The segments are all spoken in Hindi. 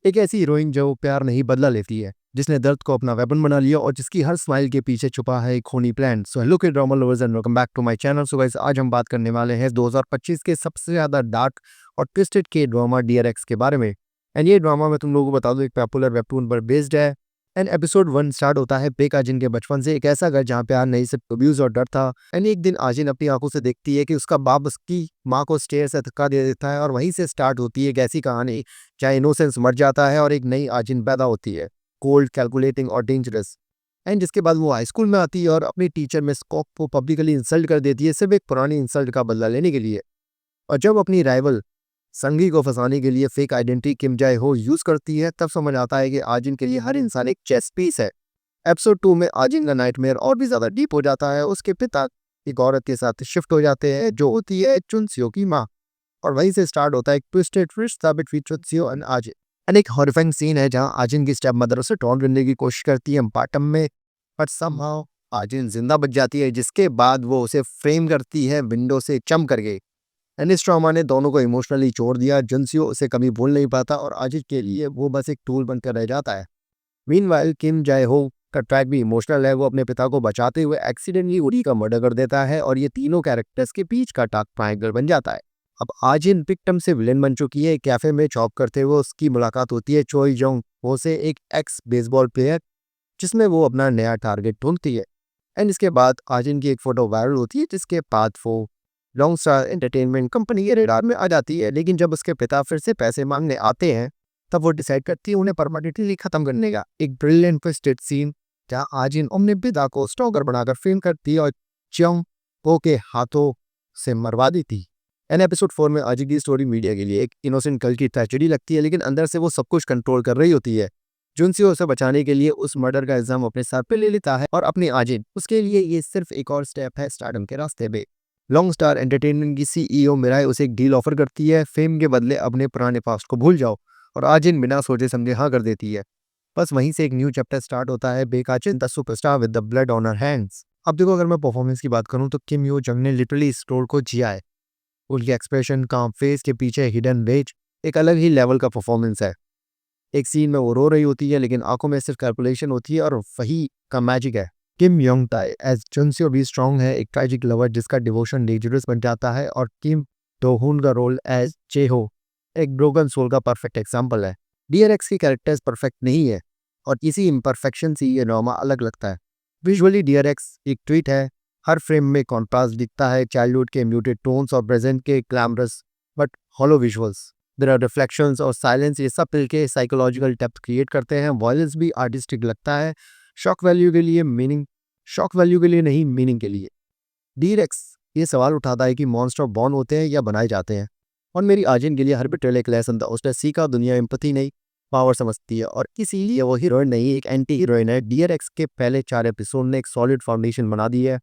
एक ऐसी हीरोइन जो प्यार नहीं बदला लेती है, जिसने दर्द को अपना वेपन बना लिया और जिसकी हर स्माइल के पीछे छुपा है एक खूनी plan. So hello K drama lovers and welcome back to my channel. So guys, आज हम बात करने वाले हैं 2025 के सबसे ज्यादा डार्क और ट्विस्टेड के ड्रामा डीआरएक्स के बारे में। एंड ये ड्रामा मैं तुम लोगों को बता दूं, एक पॉपुलर वेबटून पर बेस्ड है। एंड एपिसोड 1 स्टार्ट होता है बेक आजिन के बचपन से। एक ऐसा घर जहाँ प्यार नहीं, सिर्फ अब्यूज और डर था। एंड एक दिन आजिन अपनी आंखों से देखती है कि उसका बाप उसकी माँ को स्टेयर से धक्का दे देता है, और वहीं से स्टार्ट होती है एक ऐसी कहानी जहाँ इनोसेंस मर जाता है और एक नई आजिन पैदा होती है, कोल्ड, कैलकुलेटिंग और डेंजरस। एंड जिसके बाद वो हाई स्कूल में आती है और अपनी टीचर मिस कॉक को पब्लिकली इंसल्ट कर देती है, सिर्फ एक पुरानी इंसल्ट का बदला लेने के लिए। और जब अपनी राइवल संगी को फंसाने के लिए फेक आइडेंटिटी किम जाए हो यूज करती है, तब समझ आता है कि आजिन के लिए हर इंसान एक चेस पीस है। एपिसोड 2 में आजिन का नाइटमेयर और भी ज्यादा डीप हो जाता है। उसके पिता एक औरत के साथ शिफ्ट हो जाते हैं जो होती है चुनसियो की माँ, और वहीं से स्टार्ट होता है एक ट्विस्टेड रिश्ता बिटवीन चुनसियो एंड आजिन। एंड एक हॉरिफाइंग सीन है जहां आजिन की स्टेप मदर उसे टॉन्ट करने की कोशिश करती है पार्टम में, बट समहाउ आजिन जिंदा बच जाती है, जिसके बाद वो उसे फ्रेम करती है विंडो से चम करके। एंड इस ट्रॉमा ने दोनों को इमोशनली छोड़ दिया। जुनसियो उसे कभी भूल नहीं पाता और आजिन के लिए वो बस एक टूल बनकर रह जाता है। मीनवाइल किम जाए हो का ट्रैक भी इमोशनल है। वो अपने पिता को बचाते हुए एक्सीडेंटली उरी का मर्डर कर देता है, और ये तीनों कैरेक्टर्स के बीच का डार्क ट्रायंगल बन जाता है। अब आजिन विक्टिम से विलेन बन चुकी है। कैफे में चॉप करते हुए उसकी मुलाकात होती है चोई जोंग हो से, एक एक्स बेसबॉल प्लेयर, जिसमें वो अपना नया टारगेट ढूंढती है। एंड इसके बाद आजिन की एक फोटो वायरल होती है, जिसके बाद वो लॉन्ग स्टार एंटरटेनमेंट कंपनी के रेडार में आ जाती है। लेकिन जब उसके पिता फिर से पैसे मांगने आते हैं, तब वो डिसाइड करती है उन्हें परमानेंटली खत्म करने का। एक ब्रिलियंट ट्विस्टेड सीन जहां आजिन अपने पिता को स्टॉकर बनाकर फ्रेम करती है और चियोंग हो के हाथों से मरवा देती। एन एपिसोड 4 में आजिन की स्टोरी मीडिया के लिए एक इनोसेंट गर्ल की ट्रेजेडी लगती है, लेकिन अंदर से वो सब कुछ कंट्रोल कर रही होती है। जुनसियो उसे बचाने के लिए उस मर्डर का इल्जाम अपने सर पे ले लेता है, और अपनी आजिन उसके लिए ये सिर्फ एक और स्टेप है स्टारडम के रास्ते पे। लॉन्ग स्टार एंटरटेनमेंट की सीईओ मिराई उसे एक डील ऑफर करती है, फेम के बदले अपने पुराने पास्ट को भूल जाओ, और आजिन बिना सोचे समझे हाँ कर देती है। बस वहीं से एक न्यू चैप्टर स्टार्ट होता है, बेकाचिन the superstar with the blood on her hands. अब देखो, अगर मैं परफॉर्मेंस की बात करूं तो किम यो जंग ने लिटरली इस रोल को जिया है। उनके एक्सप्रेशन, काम फेस के पीछे हिडन रेज, एक अलग ही लेवल का परफॉर्मेंस है। एक सीन में वो रो रही होती है, लेकिन आंखों में सिर्फ कैलकुलेशन होती है, और वही का मैजिक है। किम योंग ताई एज जुनसियो भी स्ट्रॉन्ग है, एक ट्रेजिक लवर जिसका डिवोशन डेंजरस बन जाता है, और किम डोहुन का रोल एज चेहो एक ब्रोकन सोल का परफेक्ट एग्जाम्पल है। डीआरएक्स की कैरेक्टर्स परफेक्ट नहीं है, और इसी इम्परफेक्शन से ये ड्रामा अलग लगता है। विजुअली डीआरएक्स एक ट्वीट है, हर फ्रेम में कॉन्ट्रास्ट दिखता है, चाइल्डहुड के म्यूटेड टोन्स और प्रेजेंट के glamorous but hollow visuals. There are reflections और साइलेंस, ये सब मिलके साइकोलॉजिकल डेप्थ क्रिएट करते हैं। वॉयलेंस भी आर्टिस्टिक लगता है, शॉक वैल्यू के लिए मीनिंग, शॉक वैल्यू के लिए नहीं, मीनिंग के लिए। डीरेक्स ये सवाल उठाता है कि मॉन्स्टर बॉर्न होते हैं या बनाए जाते हैं, और मेरी आजिन के लिए हर बिट्रेल एक लेसन था। उसने सीखा दुनिया एम्पैथी नहीं, पावर समझती है, और इसीलिए वो हीरोइन नहीं, एक एंटी हीरोइन है। डीआरएक्स के पहले 4 एपिसोड ने एक सॉलिड फाउंडेशन बना दी है,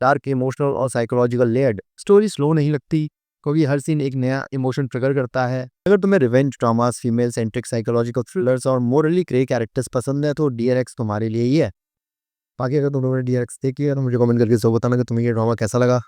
डार्क, इमोशनल और साइकोलॉजिकल लेयर्ड। स्टोरी स्लो नहीं लगती, क्योंकि हर सीन एक नया इमोशन ट्रिगर करता है। अगर तुम्हें revenge dramas, female centric psychological thrillers और मोरली ग्रे कैरेक्टर्स पसंद है, तो डीआरएक्स तुम्हारे लिए ही है। बाकी अगर तुमने डीआरएक्स देखी है तो मुझे कमेंट करके जरूर बताना कि तुम्हें ये ड्रामा कैसा लगा।